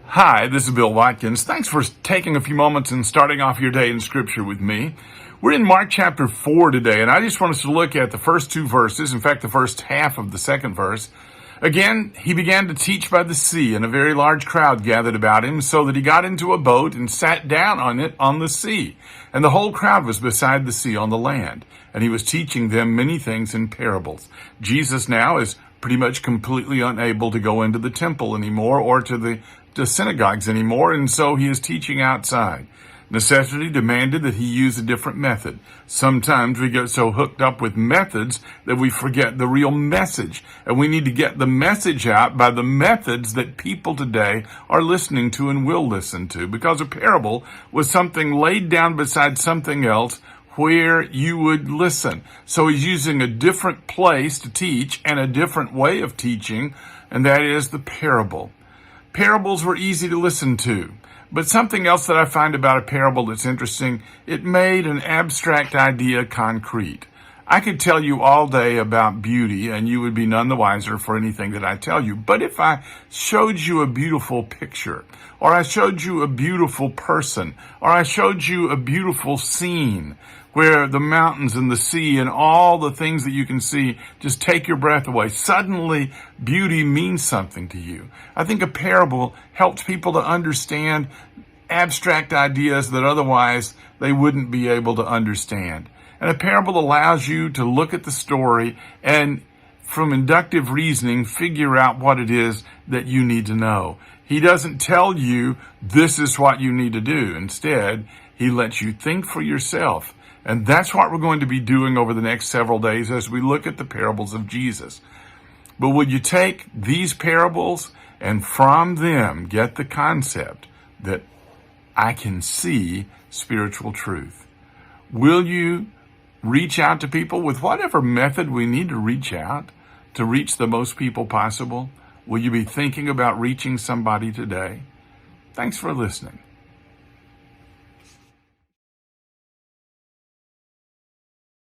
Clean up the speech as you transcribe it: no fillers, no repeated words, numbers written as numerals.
Hi, this is Bill Watkins. Thanks for taking a few moments and starting off your day in Scripture with me. We're in Mark chapter 4 today, and I just want us to look at the first two verses, in fact, the first half of the second verse. Again, he began to teach by the sea, and a very large crowd gathered about him, so that he got into a boat and sat down on it on the sea. And the whole crowd was beside the sea on the land, and he was teaching them many things in parables. Jesus now is pretty much completely unable to go into the temple anymore or to the synagogues anymore, and so he is teaching outside. Necessity demanded that he use a different method. Sometimes we get so hooked up with methods that we forget the real message, and we need to get the message out by the methods that people today are listening to and will listen to, because a parable was something laid down beside something else where you would listen. So he's using a different place to teach and a different way of teaching, and that is the parable. Parables were easy to listen to, but something else that I find about a parable that's interesting, it made an abstract idea concrete. I could tell you all day about beauty, and you would be none the wiser for anything that I tell you. But if I showed you a beautiful picture, or I showed you a beautiful person, or I showed you a beautiful scene where the mountains and the sea and all the things that you can see just take your breath away, suddenly beauty means something to you. I think a parable helps people to understand abstract ideas that otherwise they wouldn't be able to understand. And a parable allows you to look at the story and, from inductive reasoning, figure out what it is that you need to know. He doesn't tell you this is what you need to do. Instead, he lets you think for yourself. And that's what we're going to be doing over the next several days as we look at the parables of Jesus. But will you take these parables and from them get the concept that I can see spiritual truth? Will you reach out to people with whatever method we need to reach out to reach the most people possible? Will you be thinking about reaching somebody today? Thanks for listening.